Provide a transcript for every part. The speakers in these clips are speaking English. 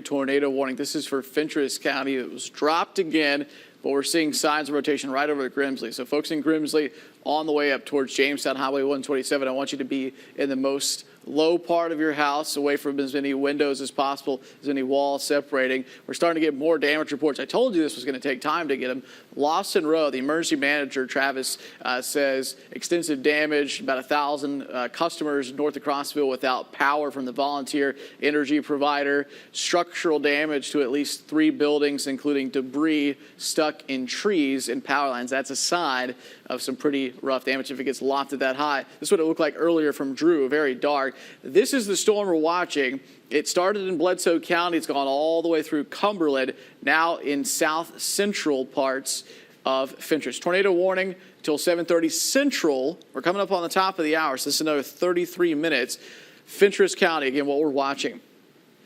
tornado warning. This is for Fenchers County. It was dropped again, but we're seeing signs of rotation right over to Grimsley. So folks in Grimsley on the way up towards Jamestown Highway 127, I want you to be in the most low part of your house, away from as many windows as possible, as many walls separating. We're starting to get more damage reports. I told you this was going to take time to get them. Lawson Row, the emergency manager, Travis, says extensive damage, about 1,000 customers north of Crossville without power from the volunteer energy provider, structural damage to at least 3 buildings, including debris stuck in trees and power lines. That's a sign of some pretty rough damage if it gets lofted that high. This is what it looked like earlier from Drew, very dark. This is the storm we're watching. It started in Bledsoe County. It's gone all the way through Cumberland, now in south central parts of Fenchers. Tornado warning till 7:30 Central. We're coming up on the top of the hour, so this is another 33 minutes. Fenchers County, again, what we're watching.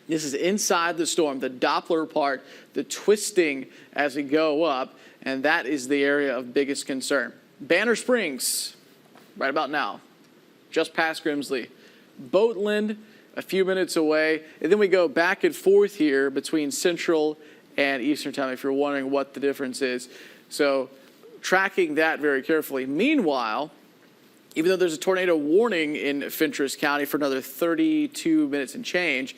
This is inside the storm, the Doppler part, the twisting as we go up, and that is the area of biggest concern. Banner Springs, right about now, just past Grimsley. Boatland, a few minutes away. And then we go back and forth here between Central and Eastern Time, if you're wondering what the difference is. So tracking that very carefully. Meanwhile, even though there's a tornado warning in Fenchers County for another 32 minutes and change,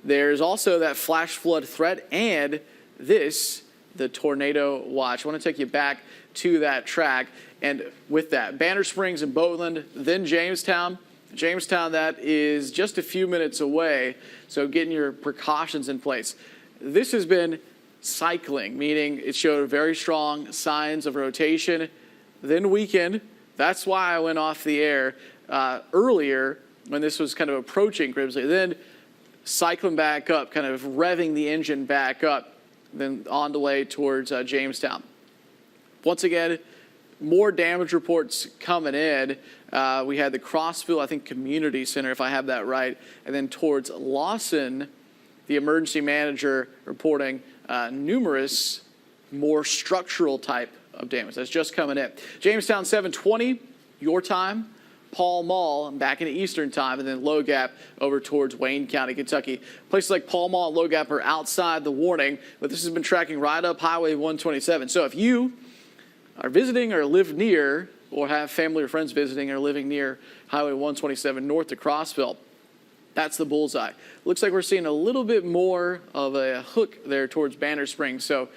there's also that flash flood threat and this, the tornado watch. I want to take you back to that track. And with that, Banner Springs and Boatland, then Jamestown. Jamestown, that is just a few minutes away, so getting your precautions in place. This has been cycling, meaning it showed very strong signs of rotation, then weakened. That's why I went off the air earlier when this was kind of approaching Grimsley. Then cycling back up, kind of revving the engine back up, then on the way towards Jamestown. Once again, more damage reports coming in. We had the Crossville, I think, Community Center, if I have that right. And then towards Lawson, the emergency manager reporting numerous more structural type of damage. That's just coming in. Jamestown 7:20, your time. Paul Mall, back into Eastern Time, and then Low Gap over towards Wayne County, Kentucky. Places like Paul Mall and Low Gap are outside the warning, but this has been tracking right up Highway 127. So if you are visiting or live near, or have family or friends visiting or living near Highway 127 north of Crossville, that's the bullseye. Looks like we're seeing a little bit more of a hook there towards Banner Springs, so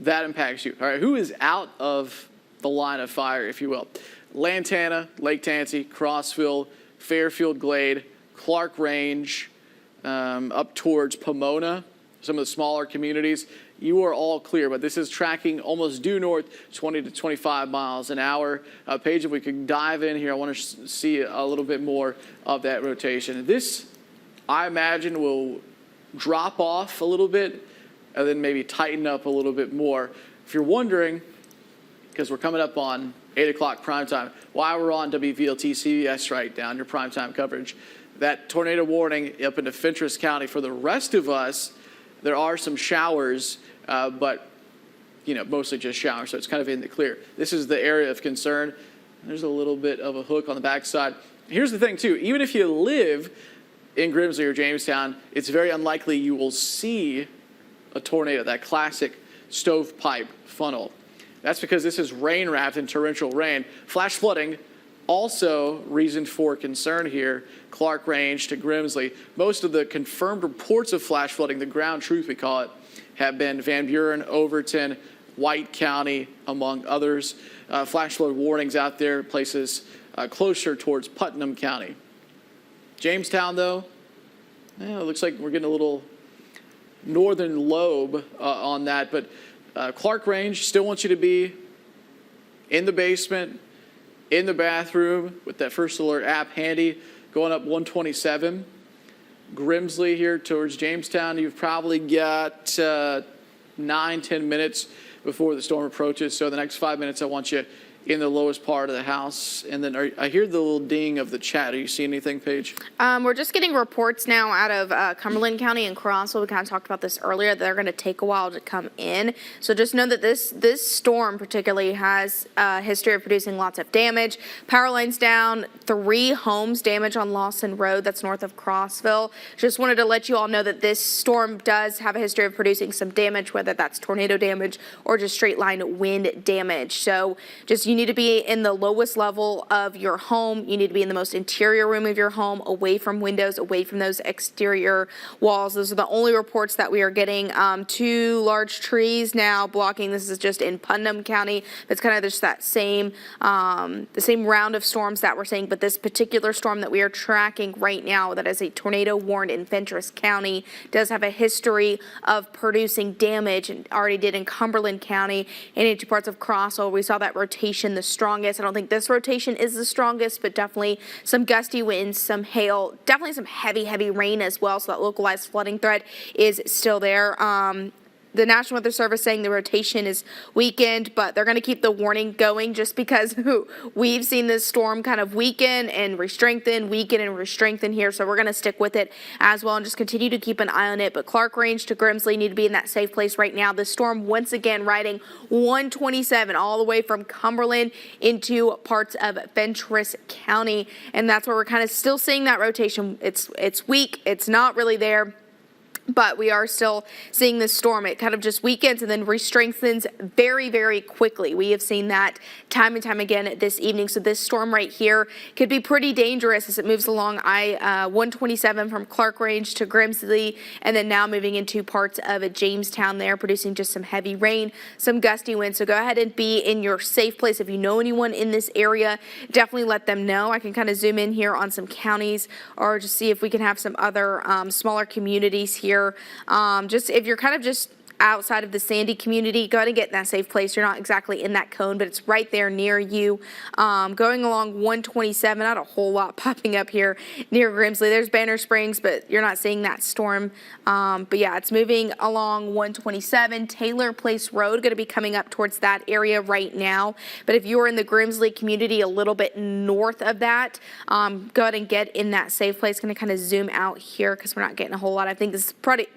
that impacts you. All right, who is out of the line of fire, if you will? Lantana, Lake Tansy, Crossville, Fairfield Glade, Clark Range, up towards Pomona, some of the smaller communities. You are all clear, but this is tracking almost due north, 20 to 25 miles an hour. Paige, if we could dive in here, I want to see a little bit more of that rotation. This, I imagine, will drop off a little bit and then maybe tighten up a little bit more. If you're wondering, because we're coming up on 8 o'clock prime time, while we're on WVLT CBS right down your prime time coverage, that tornado warning up into Fenchers County. For the rest of us, there are some showers, but mostly just showers, so it's kind of in the clear. This is the area of concern. There's a little bit of a hook on the backside. Here's the thing, too. Even if you live in Grimsley or Jamestown, it's very unlikely you will see a tornado, that classic stovepipe funnel. That's because this is rain-wrapped in torrential rain. Flash flooding, also reason for concern here. Clark Range to Grimsley. Most of the confirmed reports of flash flooding, the ground truth we call it, have been Van Buren, Overton, White County, among others. Flash flood warnings out there, places closer towards Putnam County. Jamestown, though, it looks like we're getting a little northern lobe on that. But Clark Range still wants you to be in the basement, in the bathroom with that First Alert app handy, going up 127. Grimsley here towards Jamestown, you've probably got 9-10 minutes before the storm approaches. So the next 5 minutes, I want you in the lowest part of the house. And then I hear the little ding of the chat. Are you seeing anything, Paige? We're just getting reports now out of Cumberland County and Crossville. We kind of talked about this earlier. They're going to take a while to come in. So just know that this storm particularly has a history of producing lots of damage. Power lines down, 3 homes damaged on Lawson Road. That's north of Crossville. Just wanted to let you all know that this storm does have a history of producing some damage, whether that's tornado damage or just straight line wind damage. So just you need to be in the lowest level of your home. You need to be in the most interior room of your home, away from windows, away from those exterior walls. Those are the only reports that we are getting. 2 large trees now blocking. This is just in Putnam County. It's kind of just that same, the same round of storms that we're seeing. But this particular storm that we are tracking right now, that is a tornado warned in Fenchers County, does have a history of producing damage, and already did in Cumberland County and into parts of Crossville. We saw that rotation the strongest. I don't think this rotation is the strongest, but definitely some gusty winds, some hail, definitely some heavy rain as well. So that localized flooding threat is still there. The National Weather Service saying the rotation is weakened, but they're going to keep the warning going just because we've seen this storm kind of weaken and re-strengthen here. So we're going to stick with it as well and just continue to keep an eye on it. But Clark Range to Grimsley need to be in that safe place right now. The storm once again riding 127 all the way from Cumberland into parts of Fenchers County. And that's where we're kind of still seeing that rotation. It's weak. It's not really there. But we are still seeing this storm. It kind of just weakens and then re-strengthens very quickly. We have seen that time and time again this evening. So this storm right here could be pretty dangerous as it moves along I-127 from Clark Range to Grimsley, and then now moving into parts of Jamestown there, producing just some heavy rain, some gusty winds. So go ahead and be in your safe place. If you know anyone in this area, definitely let them know. I can kind of zoom in here on some counties or just see if we can have some other smaller communities here. Just if you're kind of just outside of the Sandy community, go ahead and get in that safe place. You're not exactly in that cone, but it's right there near you. Going along 127, not a whole lot popping up here near Grimsley. There's Banner Springs, but you're not seeing that storm. But yeah, it's moving along 127. Taylor Place Road going to be coming up towards that area right now. But if you're in the Grimsley community a little bit north of that, go ahead and get in that safe place. Going to kind of zoom out here because we're not getting a whole lot. I think this is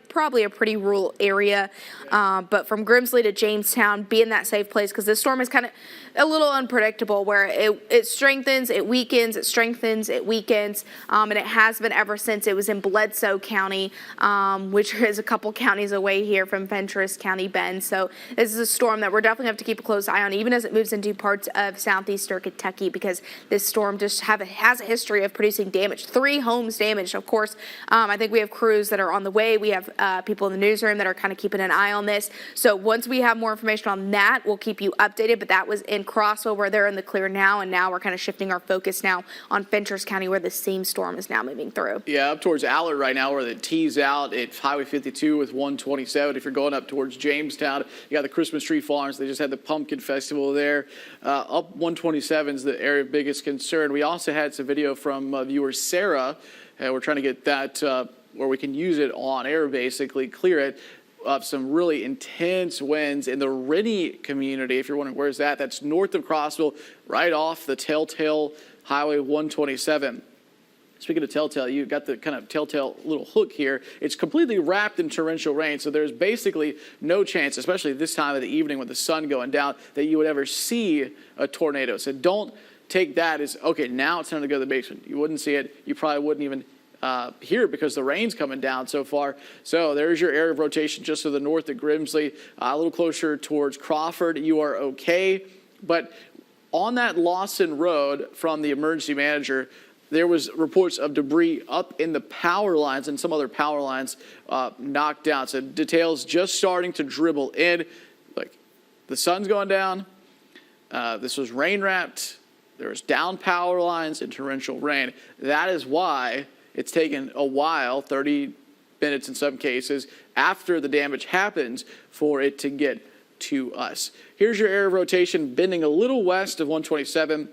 probably a pretty rural area, but from Grimsley to Jamestown, be in that safe place because this storm is kind of a little unpredictable where it strengthens, it weakens, it strengthens, it weakens, and it has been ever since. It was in Bledsoe County, which is a couple counties away here from Fenchers County Bend. So this is a storm that we're definitely have to keep a close eye on, even as it moves into parts of southeastern Kentucky, because this storm just has a history of producing damage. 3 homes damaged, of course. I think we have crews that are on the way. We have people in the newsroom that are kind of keeping an eye on this. So once we have more information on that, we'll keep you updated. But that was in Crossville where they're in the clear now, and now we're kind of shifting our focus now on Fenchers County where the same storm is now moving through. Yeah, up towards Allard right now where the T's out at Highway 52 with 127. If you're going up towards Jamestown, you got the Christmas tree farms. They just had the pumpkin festival there. Up 127 is the area of biggest concern. We also had some video from viewer Sarah. We're trying to get that where we can use it on air, basically clear it. Some really intense winds in the Rennie community. If you're wondering where's that, that's north of Crossville, right off the Telltale Highway 127. Speaking of Telltale, you've got the kind of Telltale little hook here. It's completely wrapped in torrential rain, so there's basically no chance, especially this time of the evening with the sun going down, that you would ever see a tornado. So don't take that as, okay, now it's time to go to the basement. You wouldn't see it. You probably wouldn't even here because the rain's coming down so far. So there's your area of rotation just to the north of Grimsley, a little closer towards Crawford. You are okay. But on that Lawson Road from the emergency manager, there was reports of debris up in the power lines and some other power lines knocked down. So details just starting to dribble in. Like the sun's going down. This was rain wrapped. There was down power lines and torrential rain. That is why it's taken a while, 30 minutes in some cases, after the damage happens for it to get to us. Here's your area of rotation bending a little west of 127.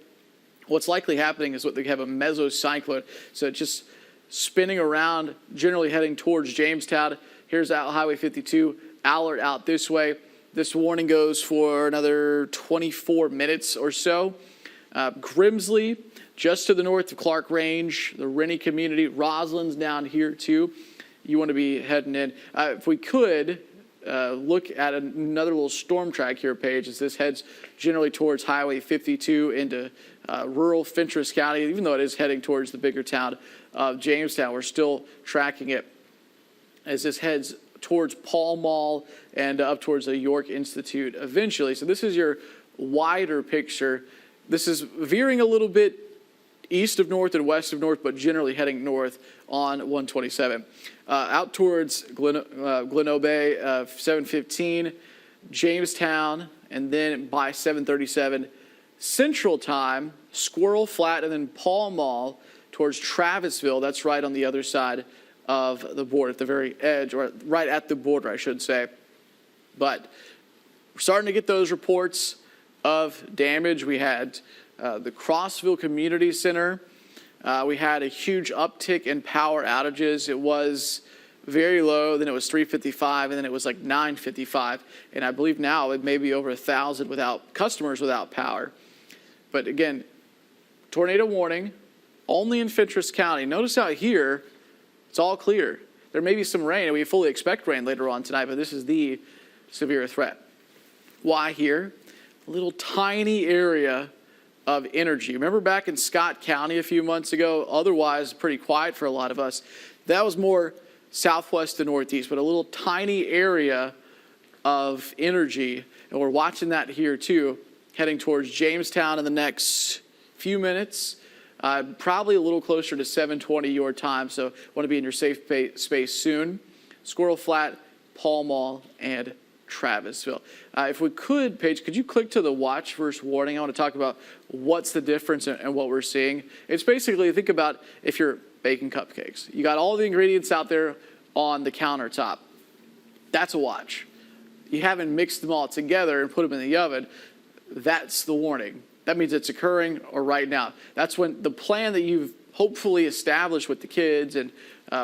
What's likely happening is what they have a mesocyclone. So it's just spinning around, generally heading towards Jamestown. Here's out Highway 52, Allard out this way. This warning goes for another 24 minutes or so. Grimsley, just to the north of Clark Range, the Rennie community, Roslyn's down here too. You want to be heading in. If we could look at another little storm track here, Paige, as this heads generally towards Highway 52 into rural Fenchers County, even though it is heading towards the bigger town of Jamestown. We're still tracking it as this heads towards Pall Mall and up towards the York Institute eventually. So this is your wider picture. This is veering a little bit east of north and west of north, but generally heading north on 127. Out towards Glenobe, 715, Jamestown, and then by 737 Central Time, Squirrel Flat, and then Pall Mall towards Travisville. That's right on the other side of the border, at the very edge, or right at the border, I should say. But we're starting to get those reports of damage. We had the Crossville Community Center. We had a huge uptick in power outages. It was very low, then it was 355, and then it was like 955. And I believe now it may be over 1,000 customers without power. But again, tornado warning only in Fenchers County. Notice out here, it's all clear. There may be some rain, and we fully expect rain later on tonight, but this is the severe threat. Why here? A little tiny area of energy. Remember back in Scott County a few months ago, otherwise pretty quiet for a lot of us. That was more southwest to northeast, but a little tiny area of energy. And we're watching that here too, heading towards Jamestown in the next few minutes. Probably a little closer to 7:20 your time, so want to be in your safe space soon. Squirrel Flat, Pall Mall, and Travisville. If we could, Paige, could you click to the watch versus warning? I want to talk about what's the difference and what we're seeing. It's basically, think about if you're baking cupcakes. You got all the ingredients out there on the countertop. That's a watch. You haven't mixed them all together and put them in the oven. That's the warning. That means it's occurring or right now. That's when the plan that you've hopefully established with the kids and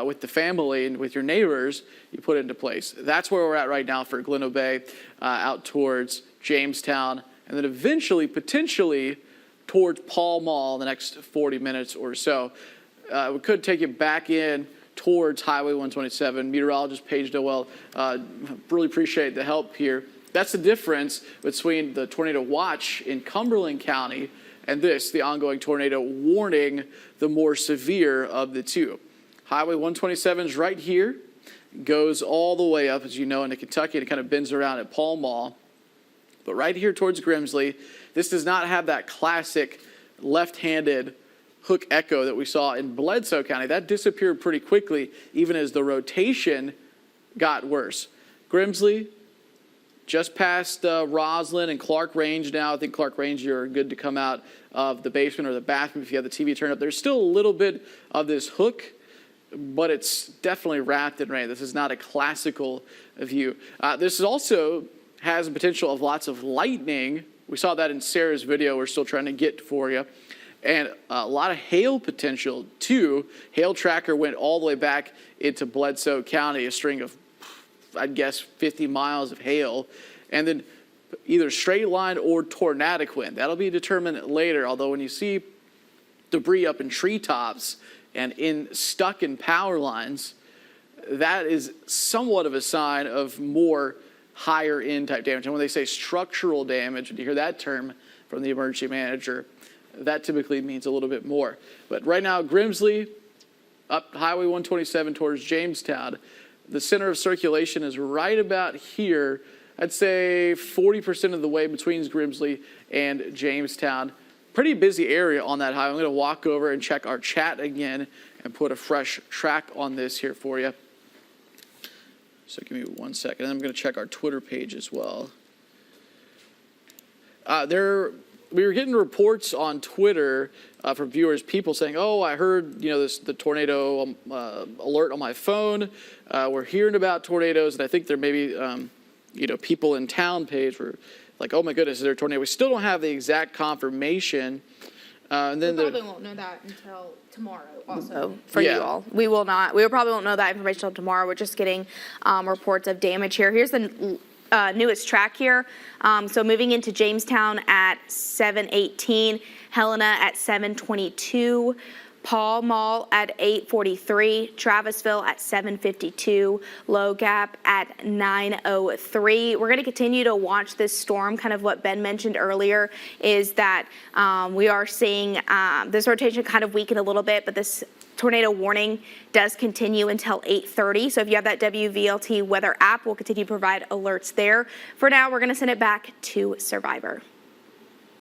with the family and with your neighbors, you put it into place. That's where we're at right now for Glenobe, out towards Jamestown, and then eventually, potentially, towards Pall Mall in the next 40 minutes or so. We could take it back in towards Highway 127. Meteorologist Paige Noel, really appreciate the help here. That's the difference between the tornado watch in Cumberland County and this, the ongoing tornado warning, the more severe of the two. Highway 127 is right here, goes all the way up, as you know, into Kentucky, and it kind of bends around at Pall Mall. But right here towards Grimsley, this does not have that classic left-handed hook echo that we saw in Bledsoe County. That disappeared pretty quickly, even as the rotation got worse. Grimsley, just past Roslyn and Clark Range now. I think Clark Range, you're good to come out of the basement or the bathroom if you have the TV turned up. There's still a little bit of this hook, but it's definitely wrapped in rain. This is not a classical view. This also has the potential of lots of lightning. We saw that in Sarah's video we're still trying to get for you. And a lot of hail potential too. Hail tracker went all the way back into Bledsoe County, a string of, I'd guess, 50 miles of hail. And then either straight line or tornadic wind. That'll be determined later, although when you see debris up in treetops and stuck in power lines, that is somewhat of a sign of more higher end type damage. And when they say structural damage, when you hear that term from the emergency manager, that typically means a little bit more. But right now, Grimsley, up Highway 127 towards Jamestown, the center of circulation is right about here. I'd say 40% of the way between Grimsley and Jamestown. Pretty busy area on that highway. I'm going to walk over and check our chat again and put a fresh track on this here for you. So give me 1 second. And I'm going to check our Twitter page as well. We were getting reports on Twitter from viewers, people saying, "Oh, I heard the tornado alert on my phone. We're hearing about tornadoes, and I think there may be people in town." Page were like, "Oh my goodness, is there a tornado?" We still don't have the exact confirmation. And then we probably won't know that until tomorrow. Also, for you all, we will not. We probably won't know that information until tomorrow. We're just getting reports of damage here. Here's the newest track here. So moving into Jamestown at 7:18, Helena at 7:22. Paul Mall at 8:43, Travisville at 7:52, Low Gap at 9:03. We're going to continue to watch this storm. Kind of what Ben mentioned earlier is that we are seeing this rotation kind of weaken a little bit, but this tornado warning does continue until 8:30. So if you have that WVLT weather app, we'll continue to provide alerts there. For now, we're going to send it back to Survivor.